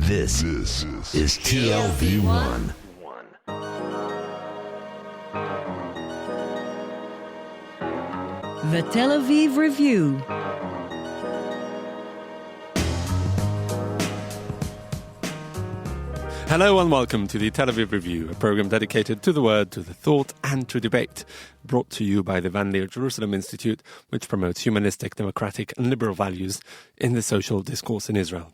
This is TLV1. The Tel Aviv Review. Hello and welcome to the Tel Aviv Review, a program dedicated to the word, to the thought and to debate, brought to you by the Leer Jerusalem Institute, which promotes humanistic, democratic and liberal values in the social discourse in Israel.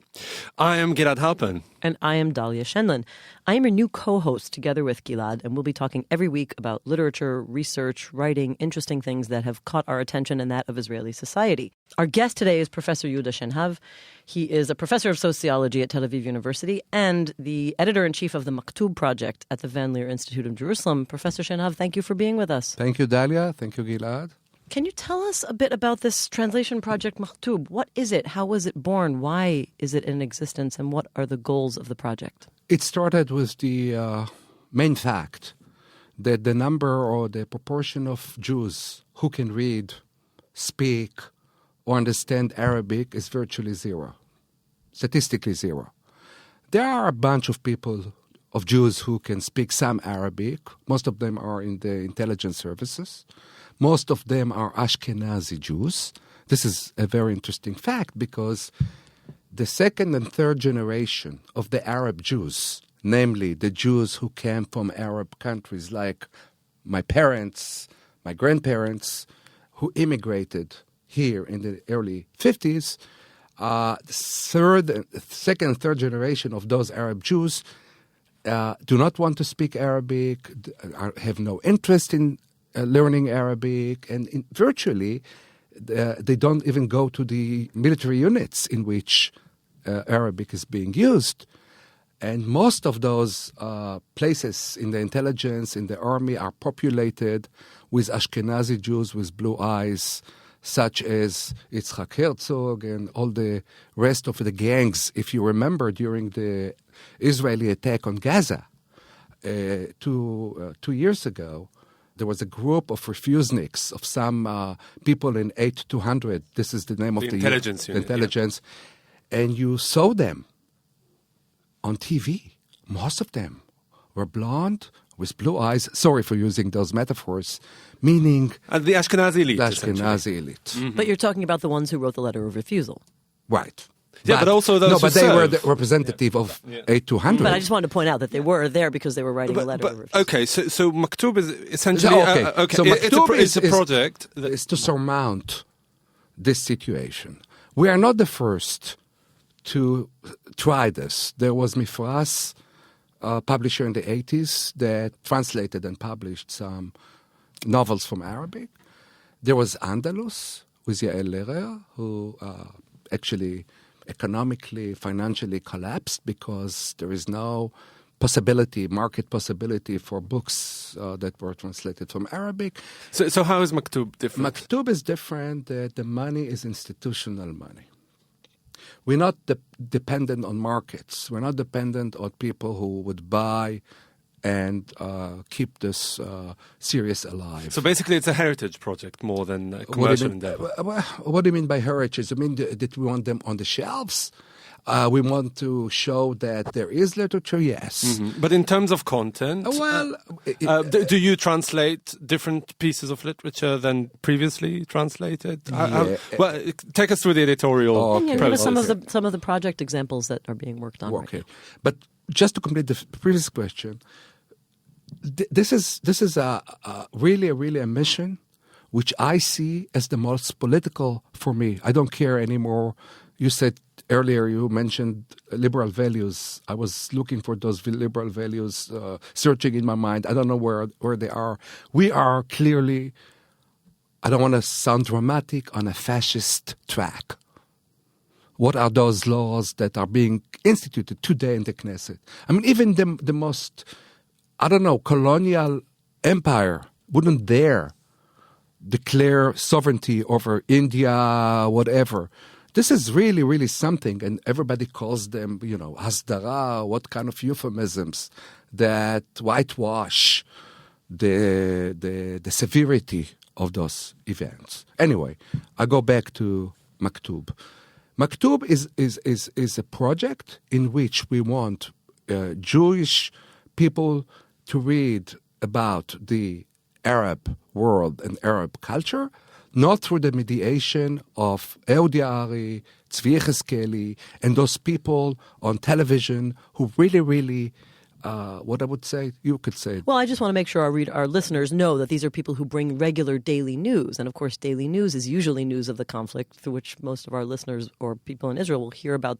I am Gilad Halpern. And I am Dalia Shenlin. I am your new co-host together with Gilad, and we'll be talking every week about literature, research, writing, interesting things that have caught our attention and that of Israeli society. Our guest today is Professor Yehuda Shenhav. He is a professor of sociology at Tel Aviv University and the editor-in-chief of the Maktoob project at the Leer Institute of Jerusalem. Professor Shenhav, thank you for being with us. Thank you, Dalia. Thank you, Gilad. Can you tell us a bit about this translation project Maktoob? What is it? How was it born? Why is it in existence? And what are the goals of the project? It started with the main fact that the number or the proportion of Jews who can read, speak, or understand Arabic is virtually zero, statistically zero. There are a bunch of people, of Jews who can speak some Arabic. Most of them are in the intelligence services. Most of them are Ashkenazi Jews. This is a very interesting fact because the second and third generation of the Arab Jews, namely the Jews who came from Arab countries like my parents, my grandparents, who immigrated here in the early 50s, second and third generation of those Arab Jews do not want to speak Arabic, have no interest in learning Arabic, and virtually they don't even go to the military units in which Arabic is being used. And most of those places in the intelligence, in the army, are populated with Ashkenazi Jews with blue eyes, such as Yitzhak Herzog and all the rest of the gangs. If you remember, during the Israeli attack on Gaza 2 years ago, there was a group of refuseniks of some people in 8200. This is the name of the intelligence unit. Intelligence. Yeah. And you saw them on TV. Most of them were blonde with blue eyes. Sorry for using those metaphors, meaning the Ashkenazi elite. The Ashkenazi elite. Mm-hmm. But you're talking about the ones who wrote the letter of refusal. Right. Yeah, but also those no, who but they served. were the representative of 8200. But I just wanted to point out that they were there because they were writing a letter of refusal. Okay, so Maktoob is essentially... So Maktoob it's a project that is to surmount this situation. We are not the first to try this. There was Mifras, a publisher in the 80s, that translated and published some novels from Arabic. There was Andalus with Yael Lerer, who actually economically, financially collapsed because there is no market possibility for books that were translated from Arabic. So how is Maktoob different? Maktoob is different. The money is institutional money. We're not dependent on markets. We're not dependent on people who would buy and keep this series alive. So basically it's a heritage project more than a commercial endeavor. What do you mean by heritage? I mean, that we want them on the shelves? We want to show that there is literature, yes. Mm-hmm. But in terms of content, do you translate different pieces of literature than previously translated? Yeah. Take us through the editorial Give us process. some of the project examples that are being worked on right now. But just to complete the previous question, this is a really a mission which I see as the most political for me. I don't care anymore. You said earlier, you mentioned liberal values. I was looking for those liberal values, searching in my mind. I don't know where they are. We are clearly, I don't want to sound dramatic, on a fascist track. What are those laws that are being instituted today in the Knesset? I mean, even the most, colonial empire wouldn't dare declare sovereignty over India, whatever. This is really something, and everybody calls them, hasdara, what kind of euphemisms that whitewash the severity of those events. Anyway, I go back to Maktoob. Maktoob is a project in which we want Jewish people to read about the Arab world and Arab culture, not through the mediation of Ehud Yaari, Tzvi Yechezkeli, and those people on television who really, what I would say, you could say. Well, I just want to make sure our listeners know that these are people who bring regular daily news. And of course, daily news is usually news of the conflict, through which most of our listeners or people in Israel will hear about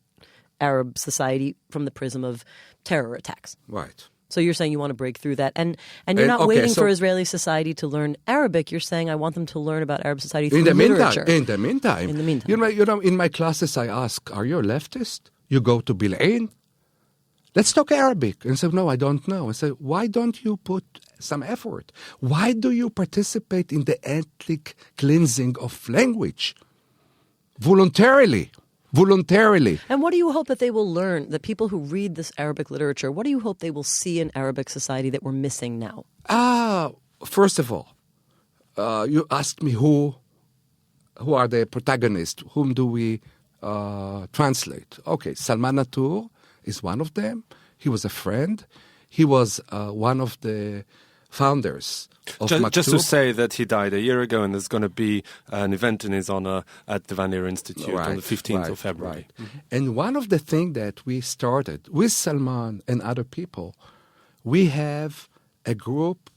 Arab society from the prism of terror attacks. Right. So you're saying you want to break through that. And you're not waiting for Israeli society to learn Arabic. You're saying I want them to learn about Arab society through literature. In the meantime. You know, in my classes I ask, are you a leftist? You go to Bil'in? Let's talk Arabic. And say, no, I don't know. I say, why don't you put some effort? Why do you participate in the ethnic cleansing of language? Voluntarily. And what do you hope that they will learn, the people who read this Arabic literature, what do you hope they will see in Arabic society that we're missing now? First of all, you asked me who are the protagonists, whom do we translate? Okay, Salman Natur is one of them. He was a friend. He was one of the founders of Maktoob. Just to say that he died a year ago, and there's going to be an event in his honor at the Leer Institute on the 15th of February. Right. Mm-hmm. And one of the things that we started with Salman and other people, we have a group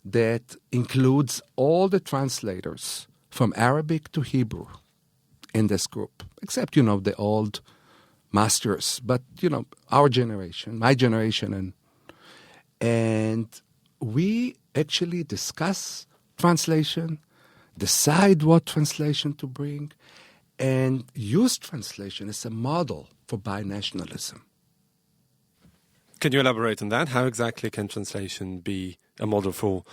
that includes all the translators from Arabic to Hebrew in this group, except, the old masters, but, our generation, my generation, and we actually discuss translation, decide what translation to bring, and use translation as a model for binationalism. Can you elaborate on that? How exactly can translation be a model for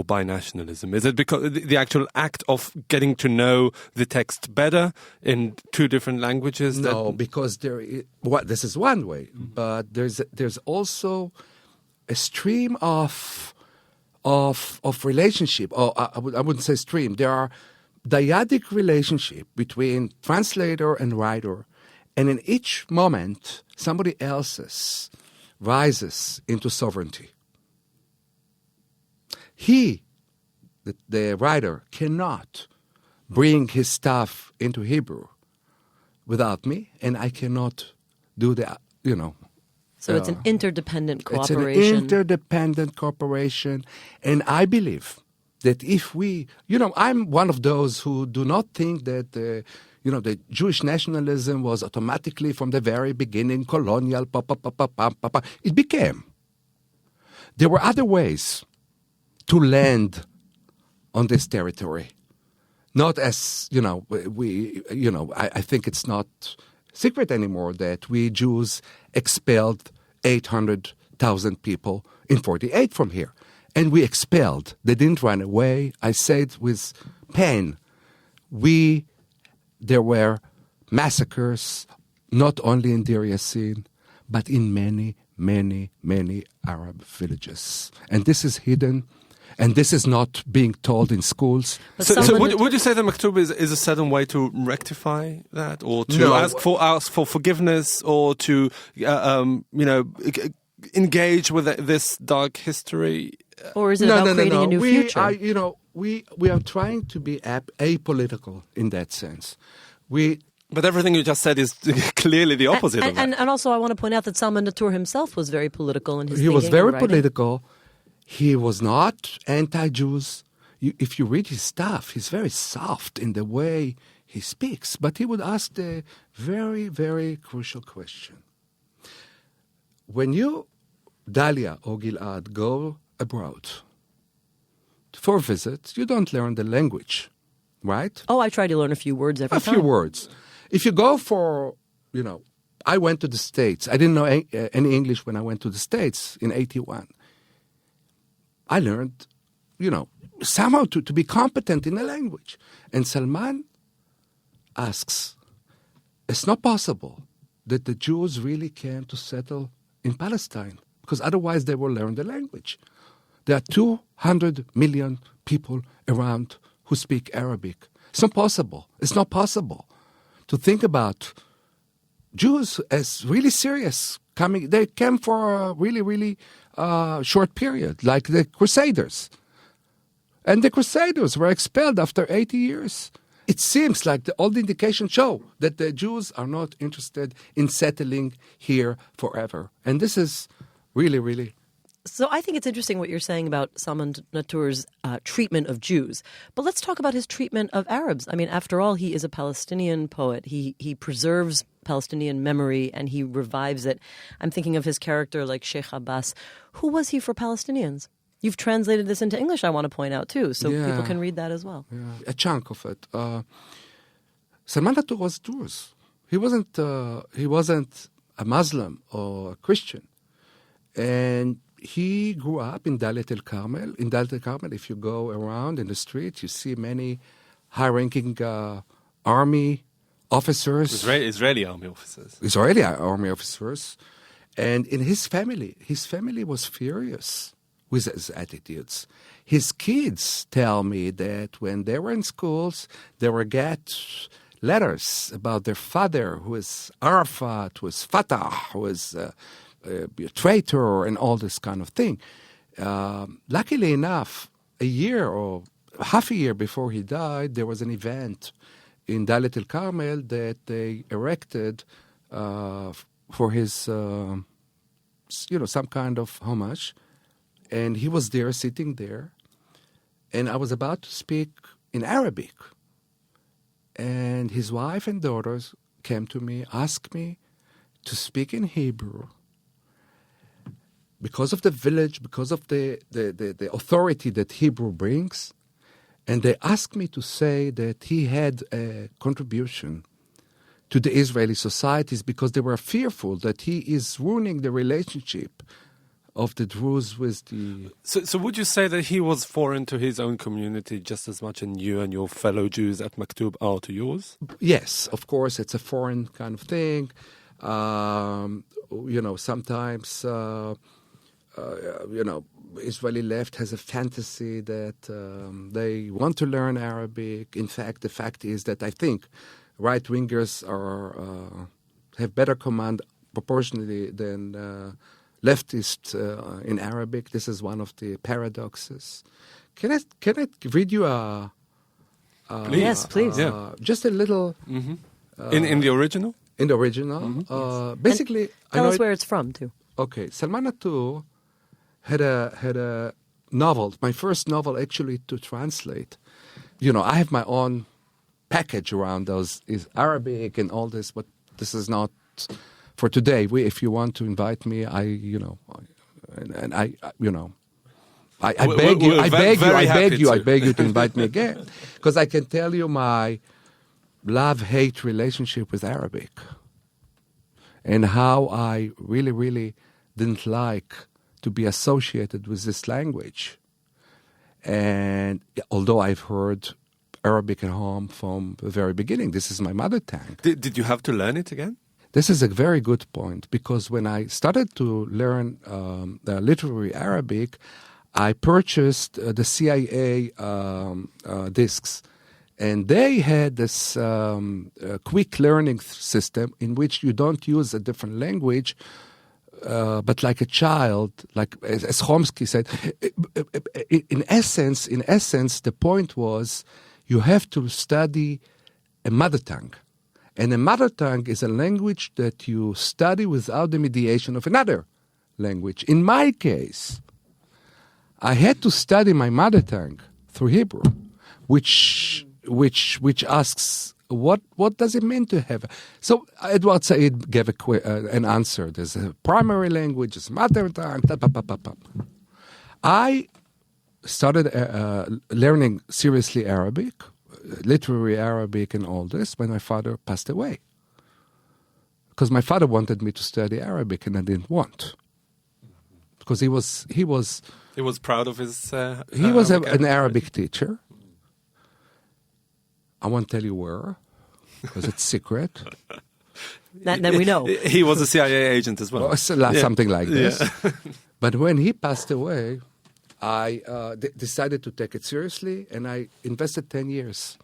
binationalism? Is it because the actual act of getting to know the text better in two different languages? No, because this is one way, but there's also a stream of relationship, or I wouldn't say stream. There are dyadic relationship between translator and writer, and in each moment, somebody else's rises into sovereignty. He, the writer, cannot bring his stuff into Hebrew without me, and I cannot do that, So it's an interdependent cooperation. It's an interdependent cooperation. And I believe that if we, I'm one of those who do not think that, the Jewish nationalism was automatically from the very beginning colonial, It became. There were other ways to land on this territory. Not as, I think it's not secret anymore that we Jews expelled 800,000 people in 48 from here. And we expelled. They didn't run away. I say it with pain. There were massacres, not only in Deir Yassin, but in many, many, many Arab villages. And this is hidden. And this is not being told in schools. So would you say that Maktoob is a certain way to rectify that, or to ask for forgiveness, or to engage with this dark history? Or is it about creating a new future? We are trying to be apolitical in that sense. But everything you just said is clearly the opposite of that. And also I want to point out that Salman Natur himself was very political in his thinking. He was very and writing. political. He was not anti-Jews. If you read his stuff, he's very soft in the way he speaks. But he would ask the very, very crucial question. When you, Dalia or Gilad, go abroad for a visit, you don't learn the language, right? Oh, I try to learn a few words every time. A few words. If you go for, I went to the States. I didn't know any English when I went to the States in 81. I learned, somehow to be competent in the language. And Salman asks, it's not possible that the Jews really came to settle in Palestine, because otherwise they will learn the language. There are 200 million people around who speak Arabic. It's not possible. It's not possible to think about Jews as really serious. They came for a really, really short period, like the Crusaders. And the Crusaders were expelled after 80 years. It seems like all the indications show that the Jews are not interested in settling here forever. And this is really, really... So I think it's interesting what you're saying about Salman Natur's treatment of Jews. But let's talk about his treatment of Arabs. I mean, after all, he is a Palestinian poet. He preserves Palestinian memory and he revives it. I'm thinking of his character like Sheikh Abbas. Who was he for Palestinians? You've translated this into English, I want to point out, too, so people can read that as well. Yeah, a chunk of it. Salman Natur was Druze. He wasn't a Muslim or a Christian. And he grew up in Dalit el-Carmel. In Dalit el-Carmel, if you go around in the street, you see many high-ranking army officers. Israeli army officers. Israeli army officers. And in his family was furious with his attitudes. His kids tell me that when they were in schools, they would get letters about their father, who is Arafat, who is Fatah, who is a traitor, and all this kind of thing. Luckily enough, a year or half a year before he died, there was an event in Dalit el-Carmel that they erected for his, some kind of homage. And he was there, sitting there, and I was about to speak in Arabic. And his wife and daughters came to me, asked me to speak in Hebrew. Because of the village, because of the authority that Hebrew brings, and they asked me to say that he had a contribution to the Israeli societies because they were fearful that he is ruining the relationship of the Druze with the... So would you say that he was foreign to his own community just as much as you and your fellow Jews at Maktoob are to yours? Yes, of course, it's a foreign kind of thing. Sometimes, Israeli left has a fantasy that they want to learn Arabic. In fact, the fact is that I think right-wingers have better command proportionally than... leftists in Arabic. This is one of the paradoxes. Can I read you a yes, please. Just a little in the original? In the original. Yes. Basically, tell us where it's from too. Okay, Salman Natur had a novel, my first novel actually to translate. I have my own package around those is Arabic and all this, but this is not for today. If you want to invite me, I beg you to invite me again, because I can tell you my love-hate relationship with Arabic and how I really, really didn't like to be associated with this language. And although I've heard Arabic at home from the very beginning, this is my mother tongue. Did you have to learn it again? This is a very good point, because when I started to learn the literary Arabic, I purchased the CIA discs, and they had this quick learning system in which you don't use a different language, but like a child, like as Chomsky said. In essence, the point was you have to study a mother tongue. And a mother tongue is a language that you study without the mediation of another language. In my case, I had to study my mother tongue through Hebrew, which asks, what does it mean to have? So Edward Said gave an answer. There's a primary language, there's mother tongue. I started learning seriously Arabic, literary Arabic and all this, when my father passed away. Because my father wanted me to study Arabic and I didn't want. Because he was proud of his he was an Arabic teacher. I won't tell you where, because it's secret. Then we know. He was a CIA agent as well. Or something like this. Yeah. But when he passed away, I decided to take it seriously, and I invested 10 years.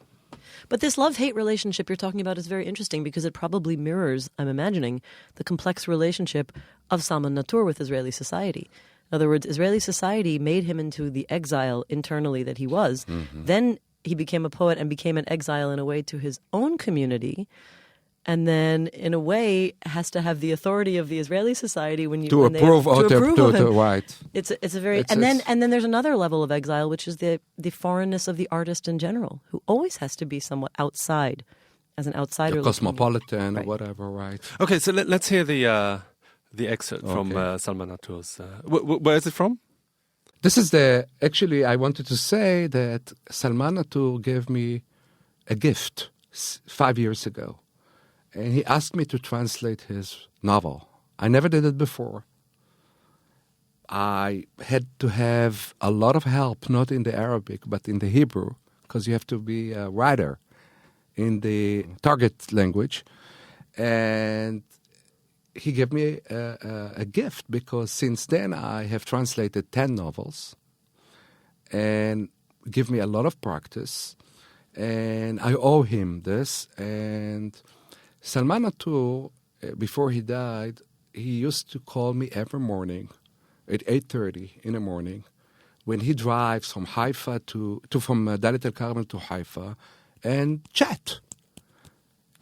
But this love-hate relationship you're talking about is very interesting because it probably mirrors, I'm imagining, the complex relationship of Salman Natur with Israeli society. In other words, Israeli society made him into the exile internally that he was. Mm-hmm. Then he became a poet and became an exile in a way to his own community. And then, in a way, has to have the authority of the Israeli society when approve of him. Right. It's a very and then there's another level of exile, which is the foreignness of the artist in general, who always has to be somewhat outside, as an outsider, the cosmopolitan or whatever. Right. Okay, so let's hear the excerpt from Salman Natur's. Where is it from? This is actually, I wanted to say that Salman Natur gave me a gift 5 years ago. And he asked me to translate his novel. I never did it before. I had to have a lot of help, not in the Arabic, but in the Hebrew, because you have to be a writer in the target language. And he gave me a gift, because since then I have translated 10 novels and give me a lot of practice. And I owe him this. And Salman Natur, before he died, he used to call me every morning at 8:30 in the morning when he drives from Haifa from Dalit el-Karmel to Haifa and chat.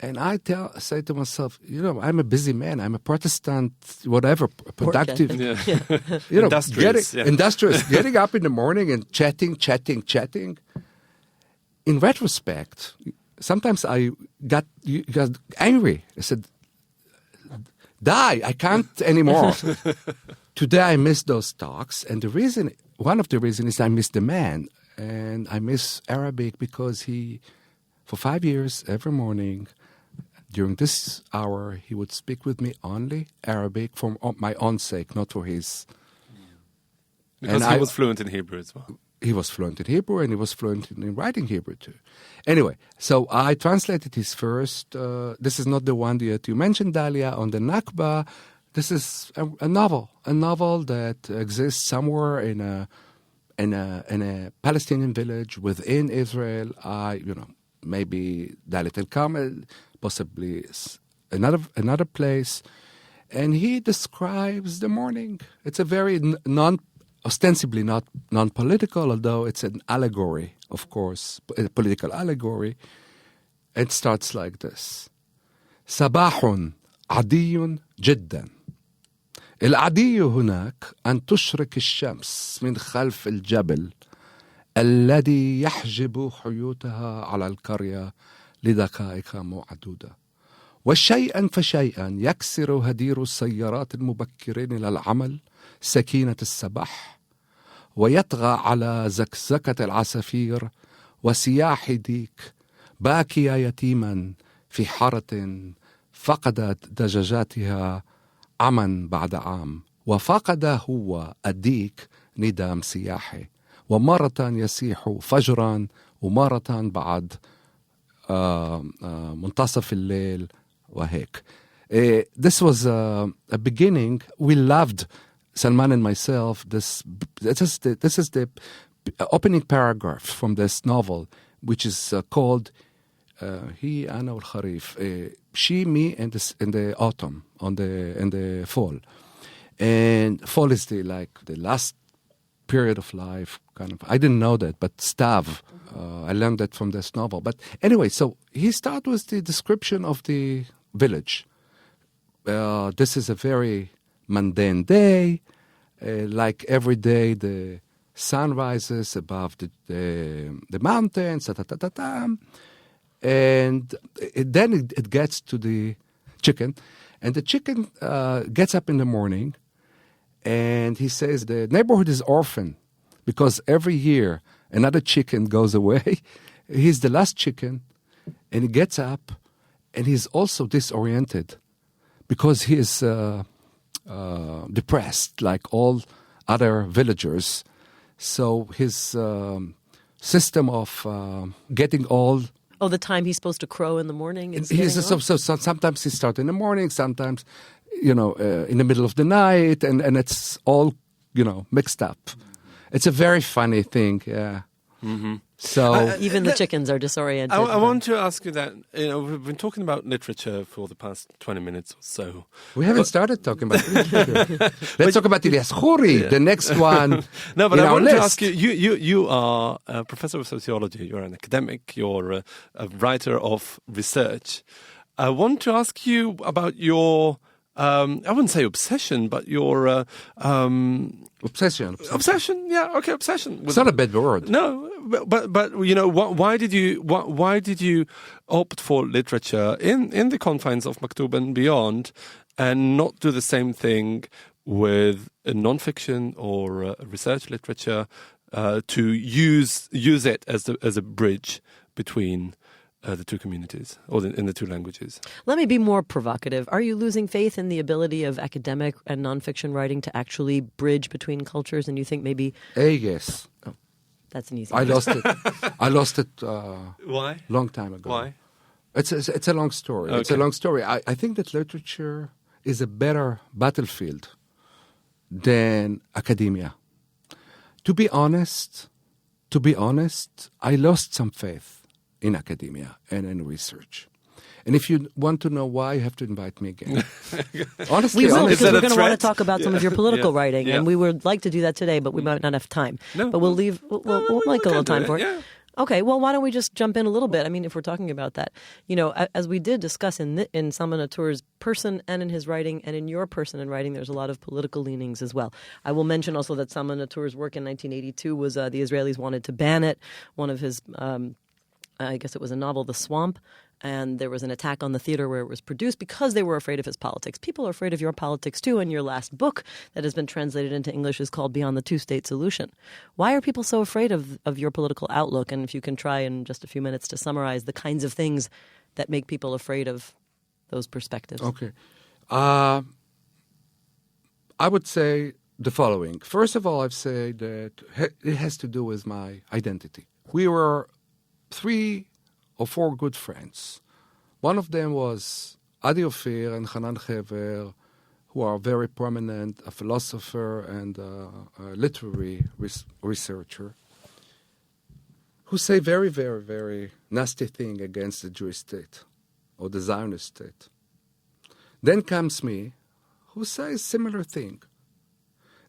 And I say to myself, I'm a busy man. I'm a Protestant, whatever, productive. Industrious. Getting up in the morning and chatting. In retrospect, sometimes I got angry. I said, die, I can't anymore. Today I miss those talks. And one of the reasons is I miss the man. And I miss Arabic because for 5 years, every morning, during this hour, he would speak with me only Arabic for my own sake, not for his. Because he was fluent in Hebrew as well. He was fluent in Hebrew, and he was fluent in writing Hebrew too. Anyway, so I translated his first. This is not the one that you mentioned, Dalia, on the Nakba. This is a novel that exists somewhere in a Palestinian village within Israel. Maybe Dalit el-Karmel, possibly another place, and he describes the morning. It's a very ostensibly not non-political, although it's an allegory, of course, a political allegory. It starts like this. صباح عادي جدا. العادي هناك أن تشرق الشمس من خلف الجبل الذي يحجب حيوتها على القرية لدقائق معدودة. وشيئا فشيئا يكسر هدير السيارات المبكرين إلى العمل سكينة الصباح ويطغى على زكزكة العصافير وسياح ديك باكية يتيما في حارة فقدت دجاجاتها عاما بعد عام وفقد هو الديك ندام سياحي ومرة يسيح فجرا ومرة بعد منتصف الليل وهيك. This was a beginning. We loved, Salman and myself, this is the opening paragraph from this novel, which is called He, Ana al-Kharif, She, Me, and the autumn, in the fall. And fall is the last period of life, kind of. I didn't know that, but Stav, I learned that from this novel. But anyway, so he starts with the description of the village. This is a very mundane day. Like every day, the sun rises above the mountains, and then it gets to the chicken. And the chicken gets up in the morning, and he says the neighborhood is orphan because every year another chicken goes away. He's the last chicken, and he gets up, and he's also disoriented because he is depressed like all other villagers. So his system of getting all... Oh, the time he's supposed to crow in the morning? So sometimes he starts in the morning, sometimes, in the middle of the night, and it's all, mixed up. It's a very funny thing, yeah. Mm-hmm. So Even the chickens are disoriented. I want to ask you that, we've been talking about literature for the past 20 minutes or so. we haven't started talking about literature. Let's talk about Ilyas Khoury, the next one. No, but in I our want list. to ask you, you are a professor of sociology, you're an academic, you're a writer of research. I want to ask you about your, I wouldn't say obsession, but your... Obsession. Obsession, yeah, okay, obsession. It's not a bad word. No, but why did you opt for literature in the confines of Maktoob and beyond, and not do the same thing with non-fiction or research literature to use it as a bridge between the two communities or in the two languages? Let me be more provocative. Are you losing faith in the ability of academic and nonfiction writing to actually bridge between cultures? And you think maybe Yes. that's an easy I answer. lost it. I lost it Why? long time ago. Why? It's a long story. It's a Okay. long story. I think that literature is a better battlefield than academia. To be honest, I lost some faith in academia and in research. And if you want to know why, you have to invite me again. Honestly, We will, Is because that we're a going to want to threat? talk about some of your political Yeah. writing, Yeah. and we would like to do that today, but we might not have time. No. But we'll leave. We'll make a little time for it. Yeah. Okay. Well, why don't we just jump in a little bit? I mean, if we're talking about that, as we did discuss in Salman Natur's person and in his writing, and in your person and writing, there's a lot of political leanings as well. I will mention also that Salman Natur's work in 1982 was the Israelis wanted to ban it. One of his I guess it was a novel, The Swamp, and there was an attack on the theater where it was produced because they were afraid of his politics. People are afraid of your politics too, and your last book that has been translated into English is called Beyond the Two-State Solution. Why are people so afraid of your political outlook? And if you can try in just a few minutes to summarize the kinds of things that make people afraid of those perspectives. Okay. I would say the following. First of all, I'd say that it has to do with my identity. We were 3 or 4 good friends. One of them was Adi Ophir and Hanan Hever, who are very prominent, a philosopher and a literary researcher, who say very, very, very nasty thing against the Jewish state or the Zionist state. Then comes me, who says similar thing.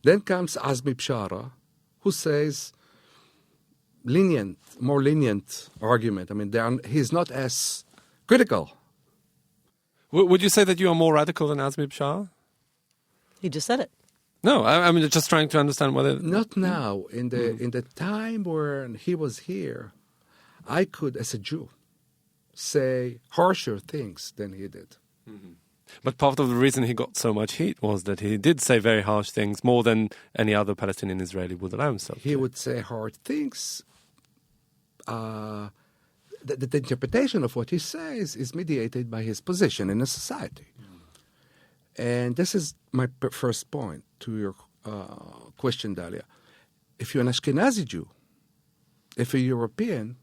Then comes Azmi Bshara, who says more lenient argument. I mean, he's not as critical. Would you say that you are more radical than Azmi Bshara? He just said it. No, I mean, just trying to understand whether... Not now. In the time when he was here, I could, as a Jew, say harsher things than he did. But part of the reason he got so much heat was that he did say very harsh things, more than any other Palestinian Israeli would allow himself He to. would say hard things. The interpretation of what he says is mediated by his position in a society. And this is my first point to your question, Dalia. If you're an Ashkenazi Jew, if you're European,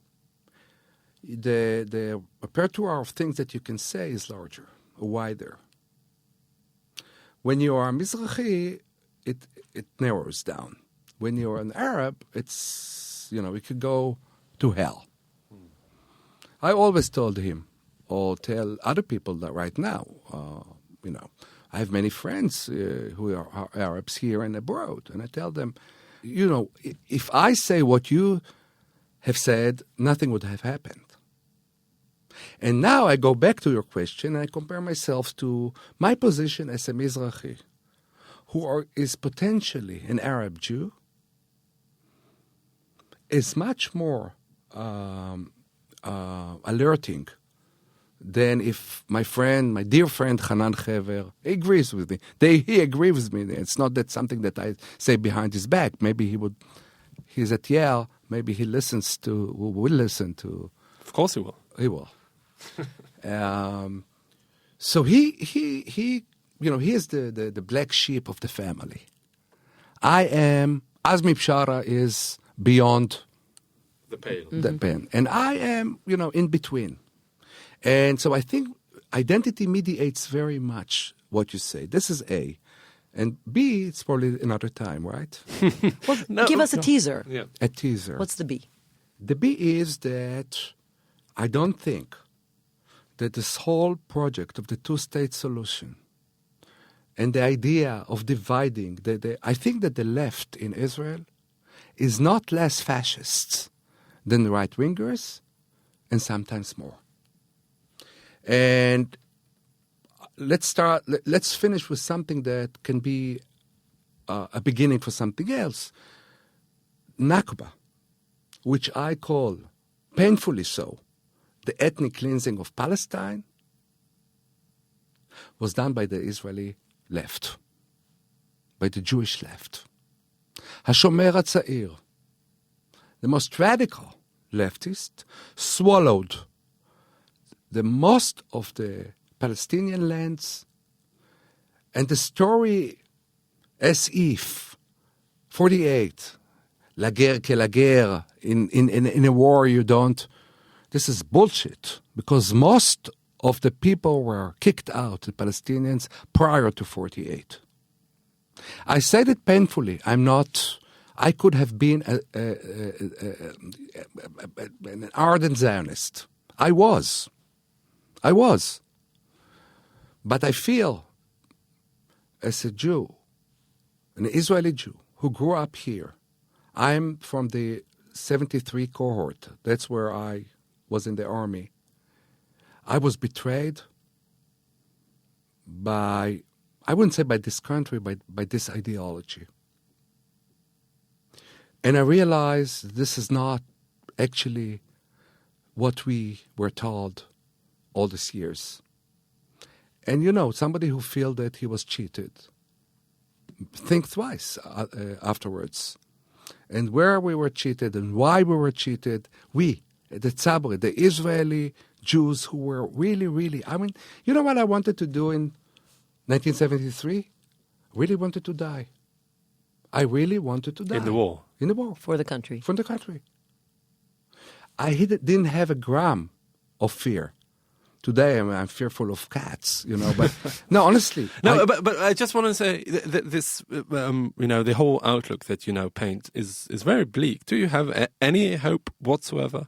the repertoire of things that you can say is larger, wider. When you are Mizrahi, it narrows down. When you're an Arab, it's, it could go to hell. I always told him, or tell other people that right now, I have many friends who are Arabs here and abroad, and I tell them, if I say what you have said, nothing would have happened. And now I go back to your question and I compare myself to my position as a Mizrahi, who is potentially an Arab Jew, is much more alerting than if my dear friend Hanan Hever agrees with me. He agrees with me. It's not that something that I say behind his back. Maybe he's at Yale, maybe he will listen to. Of course he will. He will. So he is the black sheep of the family. Azmi Bshara is beyond The pale. the pen. And I am, in between. And so I think identity mediates very much what you say. This is A. And B, it's probably another time, right? Well, give us a teaser. Yeah. A teaser. What's the B? The B is that I don't think that this whole project of the two-state solution and the idea of dividing, I think that the left in Israel is not less fascist than the right-wingers, and sometimes more. And let's finish with something that can be a beginning for something else. Nakba, which I call, painfully so, the ethnic cleansing of Palestine, was done by the Israeli left, by the Jewish left. HaShomer HaTzair, the most radical leftist, swallowed the most of the Palestinian lands, and the story as if 48, la guerre que la guerre, in a war you don't, this is bullshit, because most of the people were kicked out, the Palestinians, prior to 48. I said it painfully. I could have been an ardent Zionist. I was. But I feel, as a Jew, an Israeli Jew, who grew up here, I'm from the 73 cohort. That's where I was in the army. I was betrayed by, I wouldn't say by this country, by this ideology. And I realized this is not actually what we were told all these years. And somebody who feels that he was cheated, think twice afterwards. And where we were cheated and why we were cheated, we, the Tzabri, the Israeli Jews who were really, really, you know what I wanted to do in 1973? Really wanted to die. I really wanted to die. In the war? In the war. For the country. For the country. I didn't have a gram of fear. Today, I'm fearful of cats, but no, honestly. No, but I just want to say that this, the whole outlook that you paint is very bleak. Do you have any hope whatsoever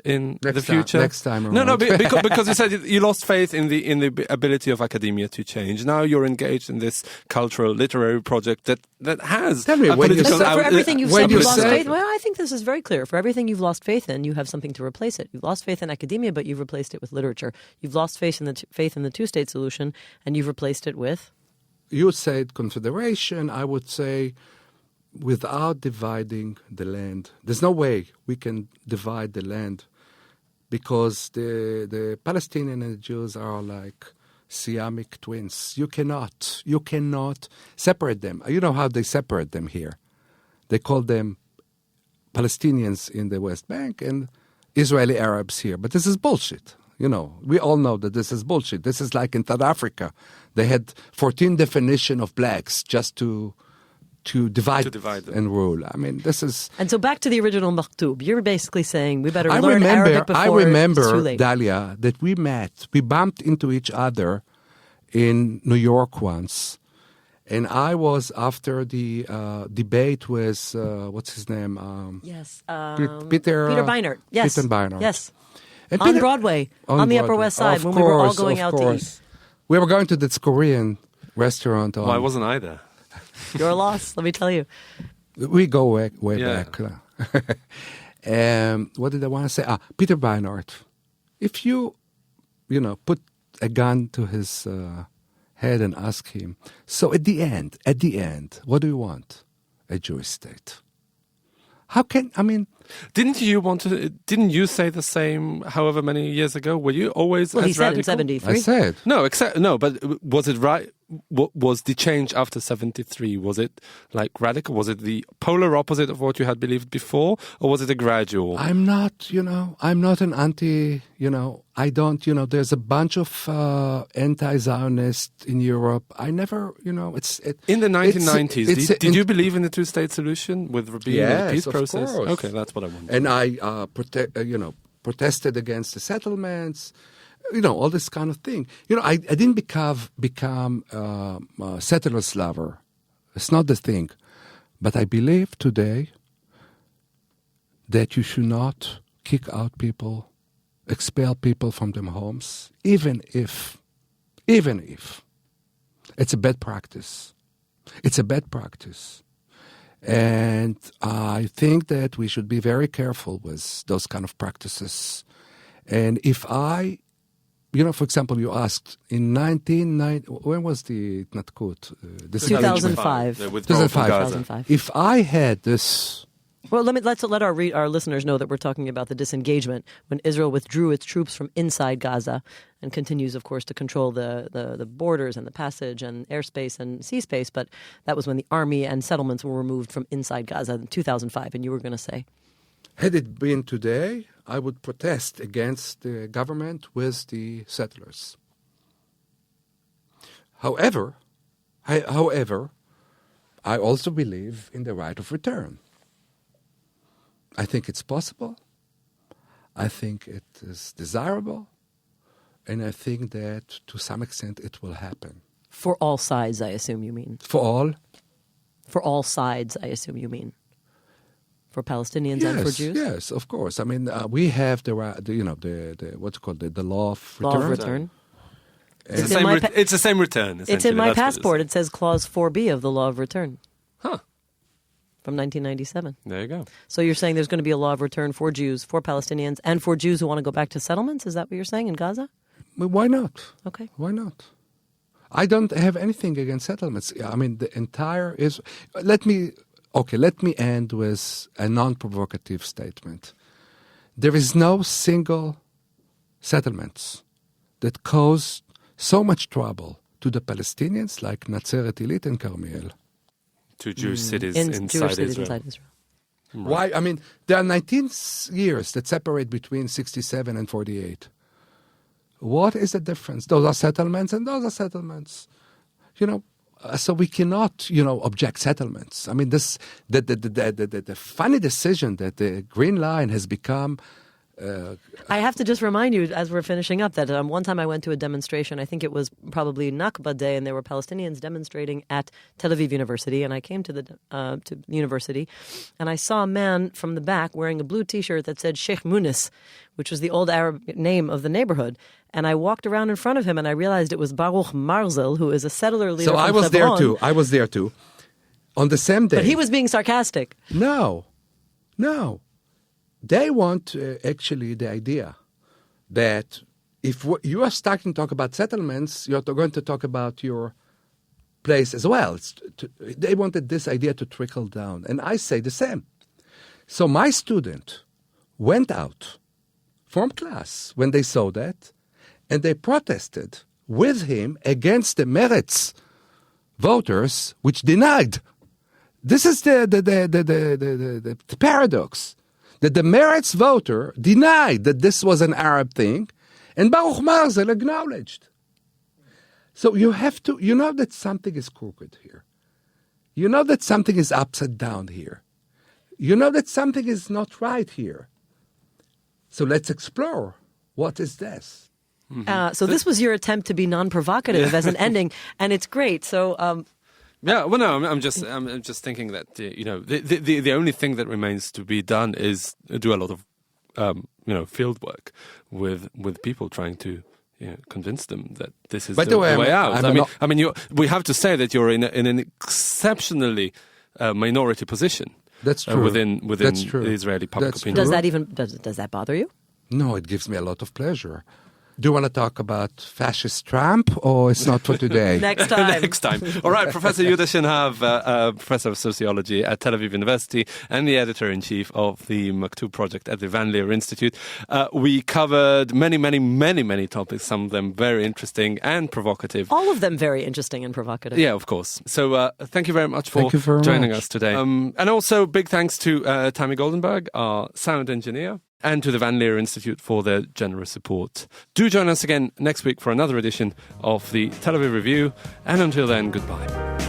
in the future? Next time around. No, because you said you lost faith in the ability of academia to change. Now you're engaged in this cultural, literary project that has Tell me, a political for everything you've said, you've lost say- faith. Well, I think this is very clear. For everything you've lost faith in, you have something to replace it. You've lost faith in academia, but you've replaced it with literature. You've lost faith in the two-state solution, and you've replaced it with? You said confederation. I would say without dividing the land. There's no way we can divide the land, because the Palestinians and the Jews are like Siamese twins. You cannot separate them. You know how they separate them here. They call them Palestinians in the West Bank and Israeli Arabs here. But this is bullshit. We all know that this is bullshit. This is like in South Africa. They had 14 definitions of blacks just to divide them and rule. This is... And so back to the original Maktoob. You're basically saying we better learn Arabic before it's too late. Dalia, that we bumped into each other in New York once. And I was after the debate with, what's his name? Yes. Peter Beinart. Yes. Peter Beinart. Yes. And On Broadway, on the Upper West Side, when we were all going out to eat. We were going to this Korean restaurant. Why wasn't I there? You're a loss, let me tell you. We go way Yeah. back. What did I want to say? Peter Beinart. If you put a gun to his head and ask him, so at the end, what do you want? A Jewish state. How can, Didn't you say the same however many years ago? Were you always Well, as he said radical? in 73. I said. No, but was it right? What was the change after 73? Was it like radical? Was it the polar opposite of what you had believed before? Or was it a gradual? I'm not an anti, I don't, there's a bunch of anti-Zionists in Europe. I never, it's... In the 1990s, did you believe in the two-state solution with being Yes, the peace of process? course. Okay, that's what I wanted. And I protested against the settlements, all this kind of thing. I didn't become a settlers lover. It's not the thing. But I believe today that you should not kick out people, expel people from their homes, even if it's a bad practice. It's a bad practice. And I think that we should be very careful with those kind of practices. And if for example, you asked in 1990, when was the Natur? 2005. The withdrawal from Gaza. 2005. If I had this... Well, let's let our listeners know that we're talking about the disengagement when Israel withdrew its troops from inside Gaza and continues, of course, to control the borders and the passage and airspace and sea space. But that was when the army and settlements were removed from inside Gaza in 2005. And you were going to say? Had it been today, I would protest against the government with the settlers. However, I also believe in the right of return. I think it's possible. I think it is desirable. And I think that to some extent it will happen. For all sides, I assume you mean. For all? For all sides, I assume you mean. For Palestinians and for Jews? Yes, of course. I mean, we have the what's called the law of return. Law of return. It's the same return. It's in my passport. It says Clause 4B of the Law of Return. Huh. From 1997. There you go. So you're saying there's going to be a law of return for Jews, for Palestinians, and for Jews who want to go back to settlements? Is that what you're saying in Gaza? Well, why not? Okay. Why not? I don't have anything against settlements. I mean, the entire is. Let me end with a non-provocative statement. There is no single settlements that caused so much trouble to the Palestinians like Nazaret Illit and Carmel. To Jewish cities Jewish cities Israel. inside Israel. Right. Why? I mean, there are 19 years that separate between 67 and 48. What is the difference? Those are settlements and those are settlements. So we cannot, object settlements. I mean, the funny decision that the Green Line has become... I have to just remind you, as we're finishing up, that one time I went to a demonstration. I think it was probably Nakba Day, and there were Palestinians demonstrating at Tel Aviv University. And I came to the university, and I saw a man from the back wearing a blue T-shirt that said Sheikh Munis, which was the old Arab name of the neighborhood. And I walked around in front of him, and I realized it was Baruch Marzel, who is a settler leader. So from I was Hebron. there too. I was there too. On the same day. But he was being sarcastic. No. They want actually the idea that if you are starting to talk about settlements, you're going to talk about your place as well. They wanted this idea to trickle down. And I say the same. So my student went out from class when they saw that, and they protested with him against the Meretz voters, which denied. This is the paradox. That the Meretz voter denied that this was an Arab thing, and Baruch Marzel acknowledged. So you have to, that something is crooked here. You know that something is upside down here. You know that something is not right here. So let's explore. What is this? So this was your attempt to be non-provocative as an ending, and it's great. So... Yeah, well, no, I'm just thinking that the only thing that remains to be done is do a lot of field work with people, trying to convince them that this is the way out. We have to say that you're in an exceptionally minority position. That's true. Within That's true. the Israeli public opinion. Does that bother you? No, it gives me a lot of pleasure. Do you want to talk about fascist Trump, or it's not for today? Next time. Next time. All right, Professor Yehuda Shenhav, Professor of Sociology at Tel Aviv University and the Editor-in-Chief of the Maktoob project at the Leer Institute. We covered many, many, many, many topics, some of them very interesting and provocative. All of them very interesting and provocative. Yeah, of course. So thank you very much for joining us today. And also big thanks to Tammy Goldenberg, our sound engineer, and to the Leer Institute for their generous support. Do join us again next week for another edition of the Tel Aviv Review, and until then, goodbye.